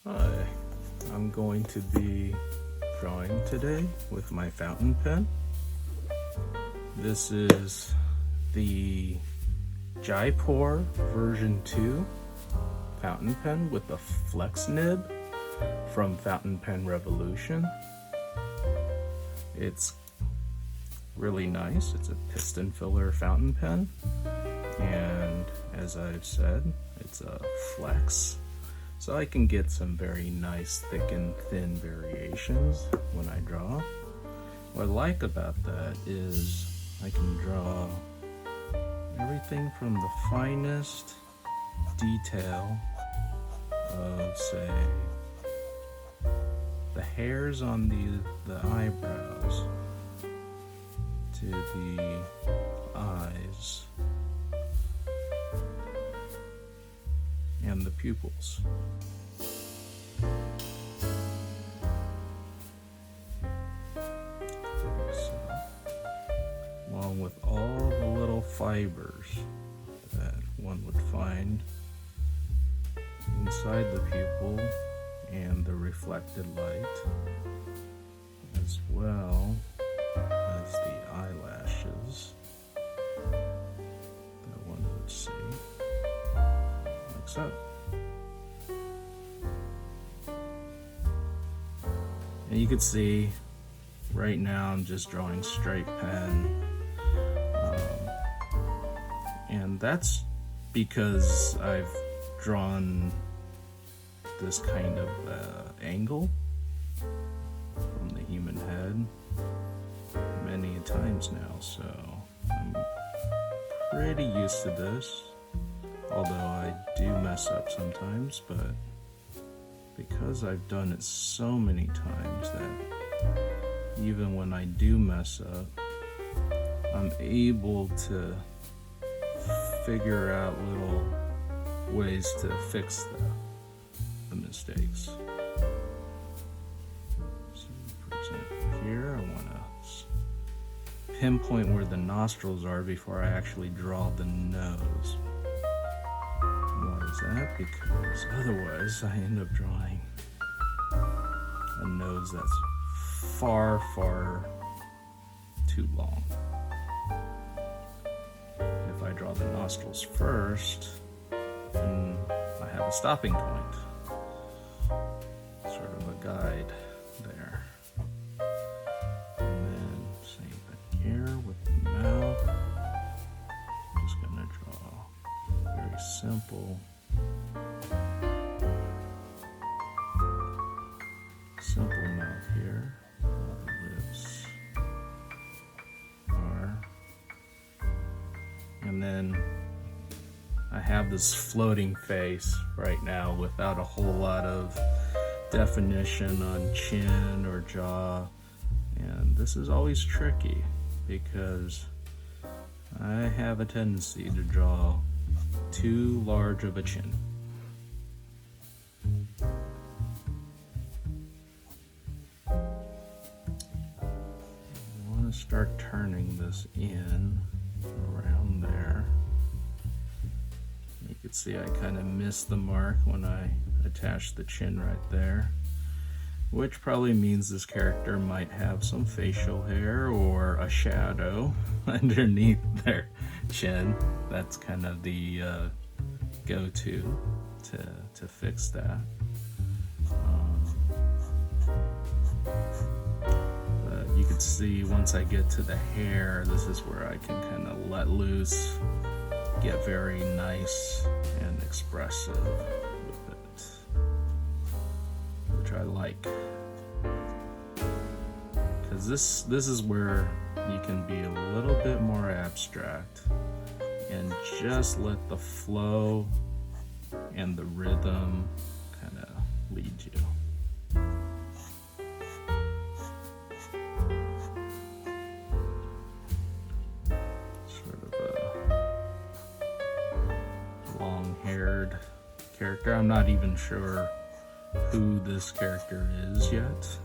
Hi, I'm going to be drawing today with my fountain pen. This is the Jaipur version 2 fountain pen with a flex nib from Fountain Pen Revolution. It's really nice. It's a piston filler fountain pen, and as I've said, it's a flex. So I can get some very nice thick and thin variations when I draw. What I like about that is I can draw everything from the finest detail of, say, the hairs on the eyebrows to the eyes and the pupils. So, along with all the little fibers that one would find inside the pupil and the reflected light, as well as the eyelashes that one would see, like so. And you can see right now I'm just drawing straight pen, and that's because I've drawn this kind of angle from the human head many times now, so I'm pretty used to this, although I do mess up sometimes. But because I've done it so many times that even when I do mess up, I'm able to figure out little ways to fix the mistakes. So, for example, here I want to pinpoint where the nostrils are before I actually draw the nose. Why is that? Because otherwise I end up drawing a nose that's far too long. If I draw the nostrils first, then I have a stopping point, sort of a guide there. And then same thing here with the mouth. I'm just gonna draw very simple mouth here. The lips are, and then I have this floating face right now without a whole lot of definition on chin or jaw, and this is always tricky because I have a tendency to draw too large of a chin. I want to start turning this in around there. You can see I kind of missed the mark when I attached the chin right there, which probably means this character might have some facial hair or a shadow underneath their chin. That's kind of the go-to to fix that. But you can see once I get to the hair, this is where I can kind of let loose, get very nice and expressive with it, which I like, because this is where you can be a little bit more abstract and just let the flow and the rhythm kind of lead you. Long-haired character. I'm not even sure who this character is yet.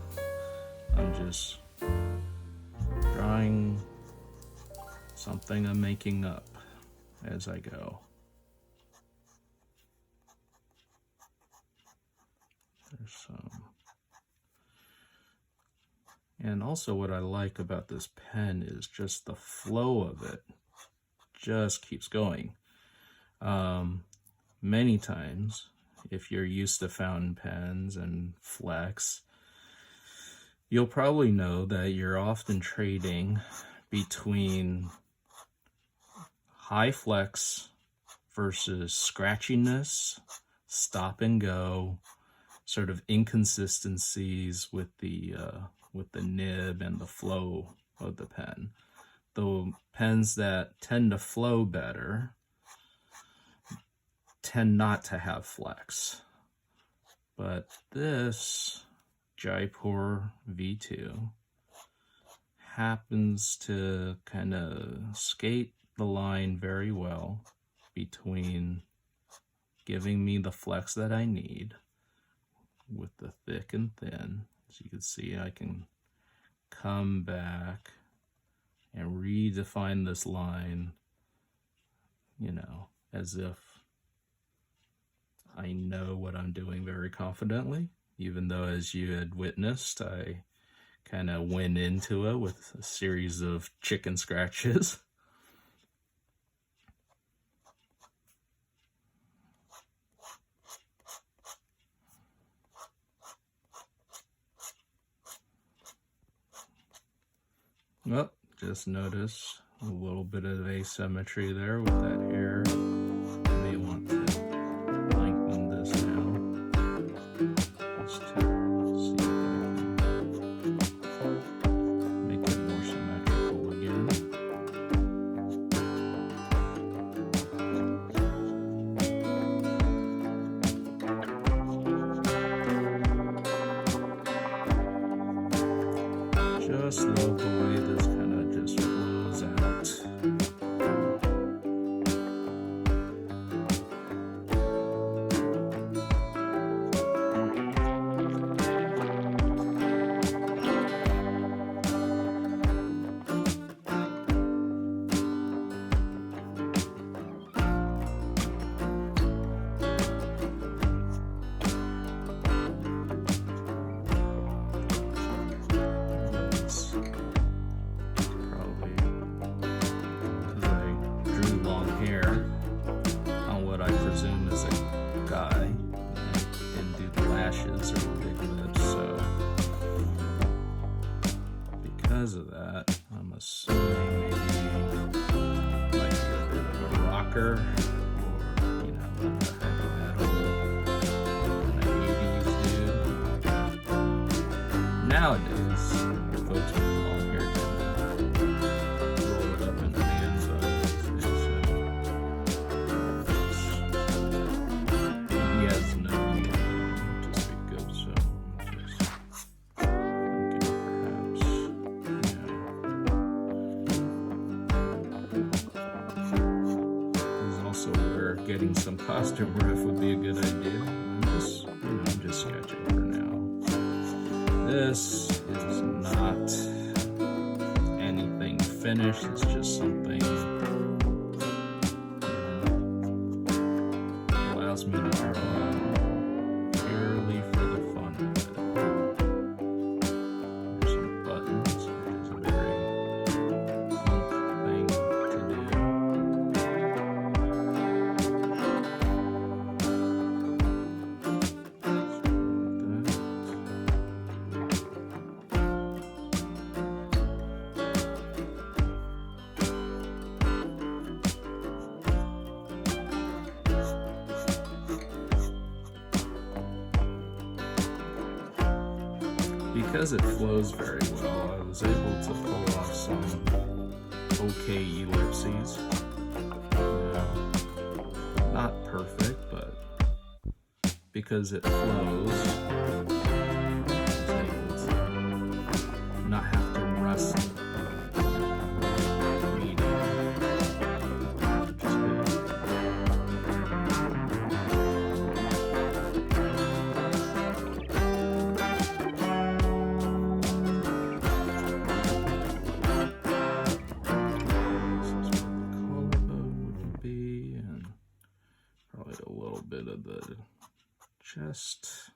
I'm just drawing something I'm making up as I go. There's some. And also what I like about this pen is just the flow of it just keeps going. Many times, if you're used to fountain pens and flex, you'll probably know that you're often trading between high flex versus scratchiness, stop and go, sort of inconsistencies with the nib and the flow of the pen. The pens that tend to flow better tend not to have flex. But this Jaipur V2 happens to kind of skate the line very well between giving me the flex that I need with the thick and thin. As you can see, I can come back and redefine this line, you know, as if I know what I'm doing very confidently, even though, as you had witnessed, I kind of went into it with a series of chicken scratches. Well, just notice a little bit of asymmetry there with that hair. I may want to lengthen this now, just to see if I can make it more symmetrical again. Just love the way this kind of just flows out. Because of that, I'm assuming maybe might be a bit of a rocker, or, you know, like a heavy metal kind of 80's dude. Nowadays, folks with long hair tend to roll it up in the hands of he has no need to speak of, so just getting some costume riff would be a good idea. I'm just sketching for now. This is not anything finished. It's just something that allows me to draw purely for the fun of it. There's some buttons, which is a very fun thing to do. Because it flows very well, I was able to pull off some okay ellipses. Not perfect, but because it flows, I was able to not have to wrestle. A little bit of the chest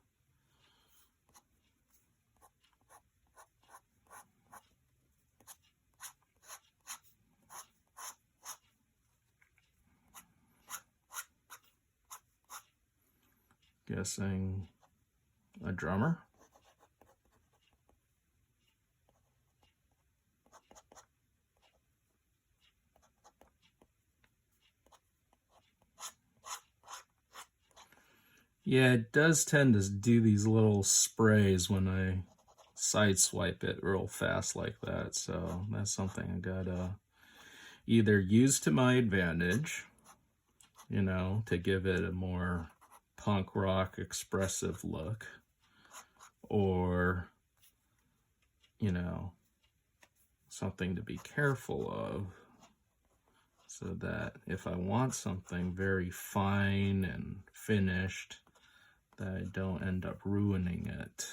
guessing a drummer. Yeah, it does tend to do these little sprays when I sideswipe it real fast like that, so that's something I gotta either use to my advantage, you know, to give it a more punk rock expressive look, or, you know, something to be careful of, so that if I want something very fine and finished, that I don't end up ruining it.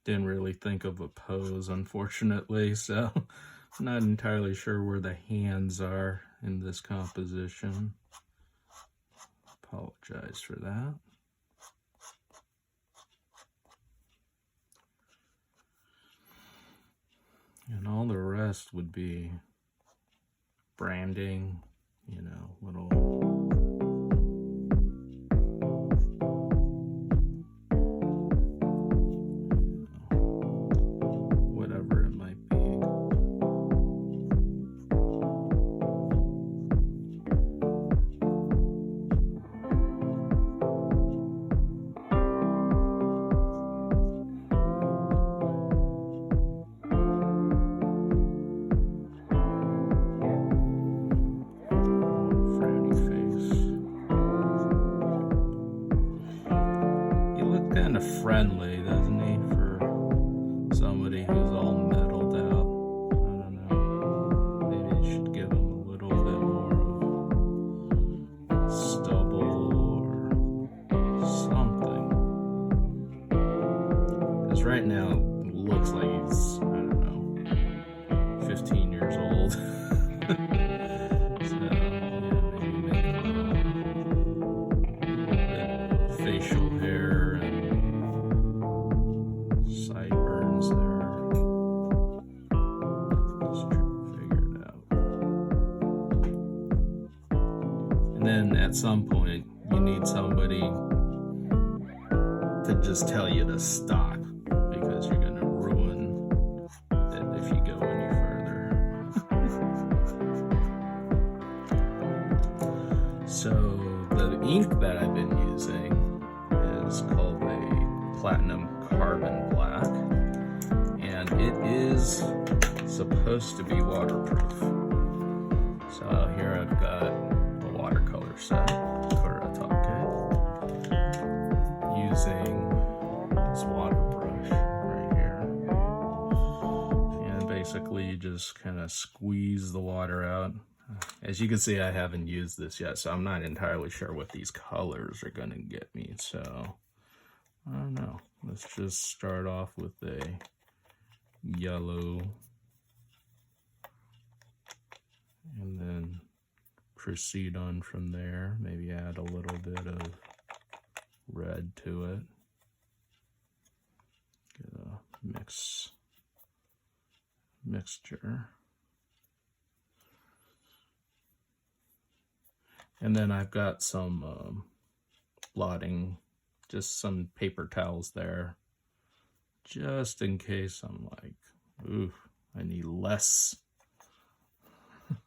Didn't really think of a pose, unfortunately, so I'm not entirely sure where the hands are in this composition. Apologize for that. And all the rest would be branding, you know, little whatever it might be. Kind of friendly, doesn't he, for somebody who's all metalled out? I don't know. Maybe I should give him a little bit more of stubble or something. Because right now it looks like he's, I don't know, 15 years old. So, yeah, maybe make him a little bit of facial hair. Sideburns there. Just trying to figure it out. And then at some point, you need somebody to just tell you to stop, because you're going to ruin it if you go any further. So the ink that I've been using is called a Platinum Carbon Black, and it is supposed to be waterproof. So here I've got a watercolor set for a top kit, using this water brush right here, and basically you just kind of squeeze the water out. As you can see, I haven't used this yet, so I'm not entirely sure what these colors are going to get me, so I don't know. Let's just start off with a yellow, and then proceed on from there. Maybe add a little bit of red to it. Get a mixture. And then I've got some blotting, just some paper towels there, just in case I'm like, ooh, I need less.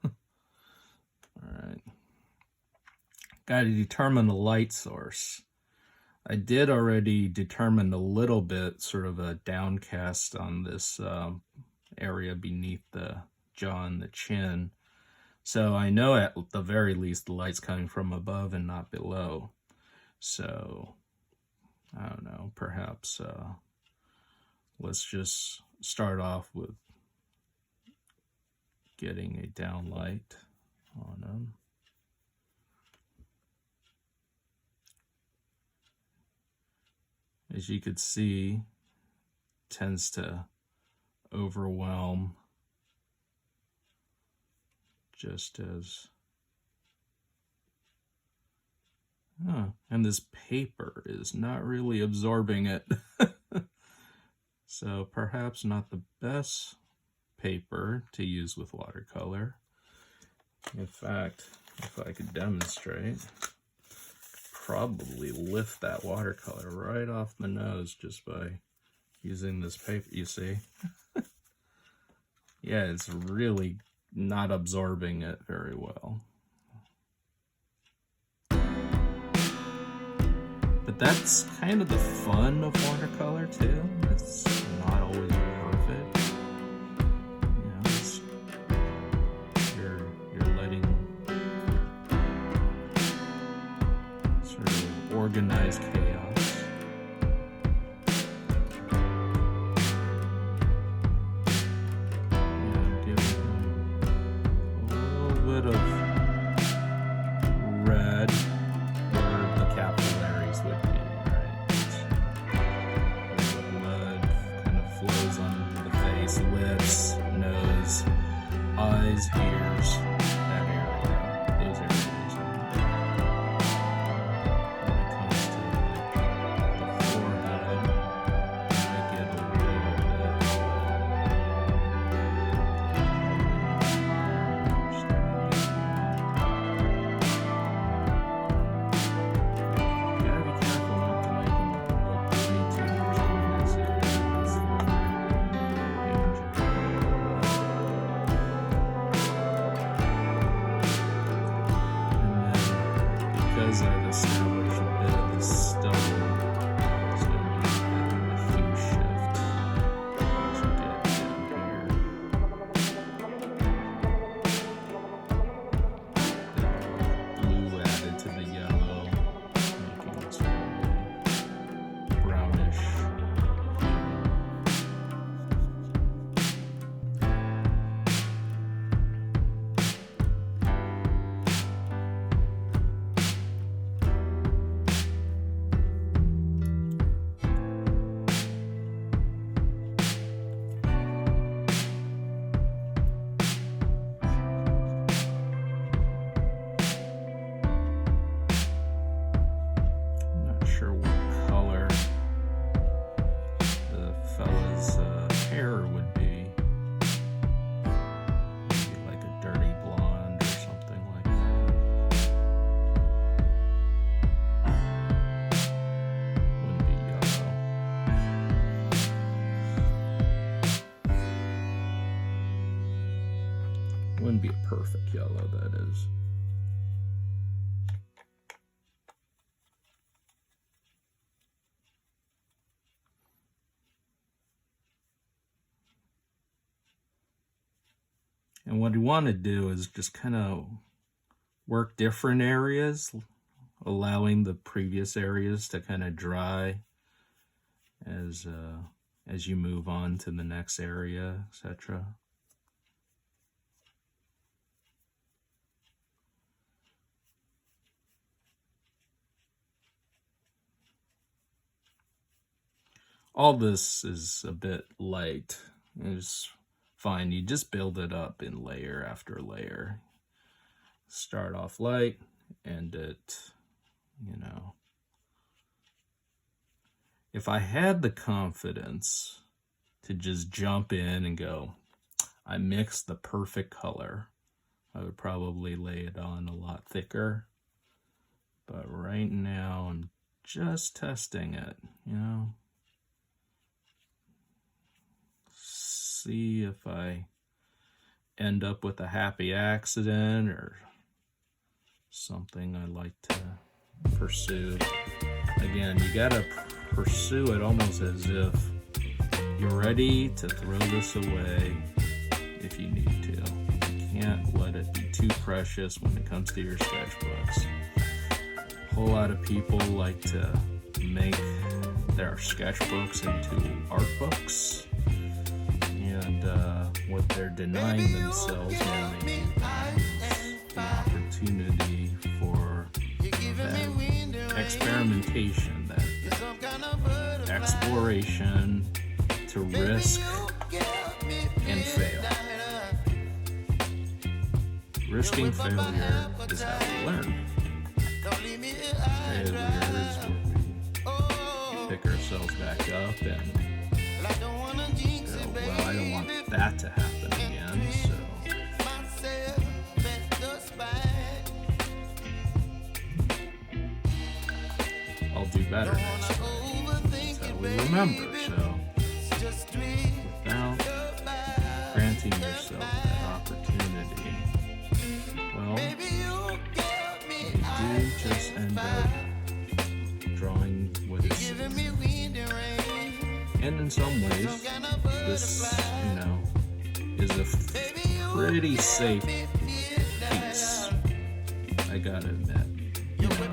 Alright. Got to determine the light source. I did already determine a little bit, sort of a downcast on this area beneath the jaw and the chin. So I know at the very least the light's coming from above and not below. So I don't know, perhaps let's just start off with getting a down light on them. As you could see, tends to overwhelm just as And this paper is not really absorbing it. So perhaps not the best paper to use with watercolor. In fact, if I could demonstrate, probably lift that watercolor right off the nose just by using this paper, you see? Yeah, it's really not absorbing it very well. But that's kind of the fun of watercolor too. It's not always perfect. You know, you're letting sort of organized chaos. And giving a little bit of red where the capillaries would be, right? The blood kind of flows on the face, lips, nose, eyes, ears, that area, those areas. When it comes to the forehead, I get a little bit. Gotta be careful not to make them look way too much on this area. It's danger. And then, because I've established a bit of this stubble, it's going to be a bit of a hue shift as you get down here. Blue added to the yellow, making it sort of brownish. Not sure what color the fella's hair would be. Maybe like a dirty blonde or something like that. Wouldn't be yellow. Wouldn't be a perfect yellow, that is. And what you want to do is just kind of work different areas, allowing the previous areas to kind of dry as you move on to the next area, etc. All this is a bit light. It's fine. You just build it up in layer after layer. Start off light, end it, you know. If I had the confidence to just jump in and go, I mixed the perfect color, I would probably lay it on a lot thicker. But right now, I'm just testing it, you know. See if I end up with a happy accident or something I like to pursue. Again, you gotta pursue it almost as if you're ready to throw this away if you need to. You can't let it be too precious when it comes to your sketchbooks. A whole lot of people like to make their sketchbooks into art books. And what they're denying themselves when they do that is the opportunity for that experimentation, that exploration, to risk and fail. Risking failure is how we learn. area is where we pick ourselves back up and go, well, I don't want that to happen again, so I'll do better next time. That's how we remember, so without granting yourself that opportunity, well, you do just end up drawing what is safe. And in some ways, this, is a pretty safe piece, I gotta admit.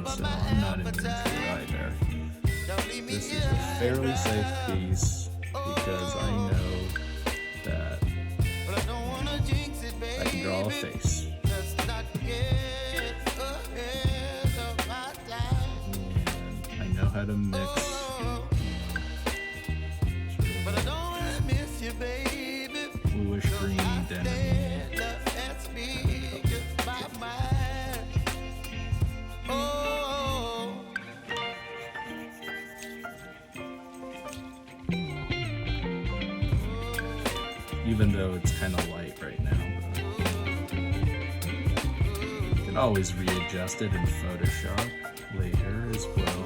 So I'm not immune to it either. This is a fairly safe piece because I know that I can draw a face. And I know how to mix bluish green denim. Even though it's kind of light right now, but you can always readjust it in Photoshop later as well.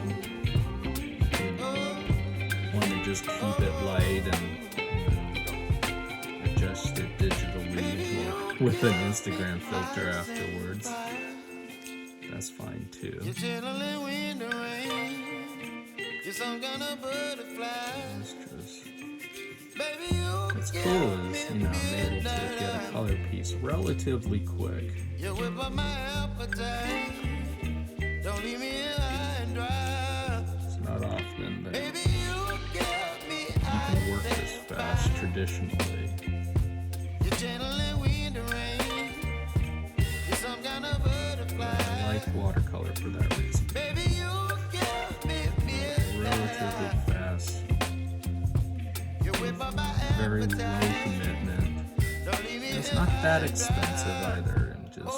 You want to just keep it light and adjust it digitally or with an Instagram filter afterwards. That's fine too. What's cool is, I'm able to get a color piece relatively quick. It's not often that you can work this fast traditionally. I like watercolor for that reason. Relatively fast. Very low commitment. It's not that expensive either, and just,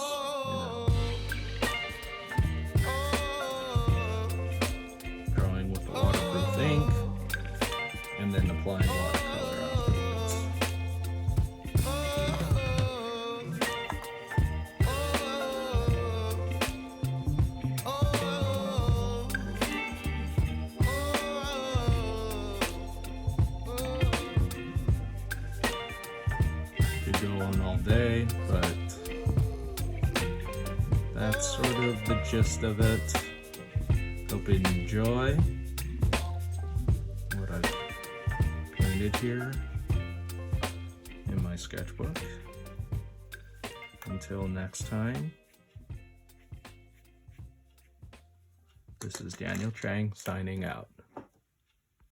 drawing with the waterproof ink and then applying watercolor afterwards. Go on all day, but that's sort of the gist of it. Hope you enjoy what I've painted here in my sketchbook. Until next time, this is Daniel Chang signing out.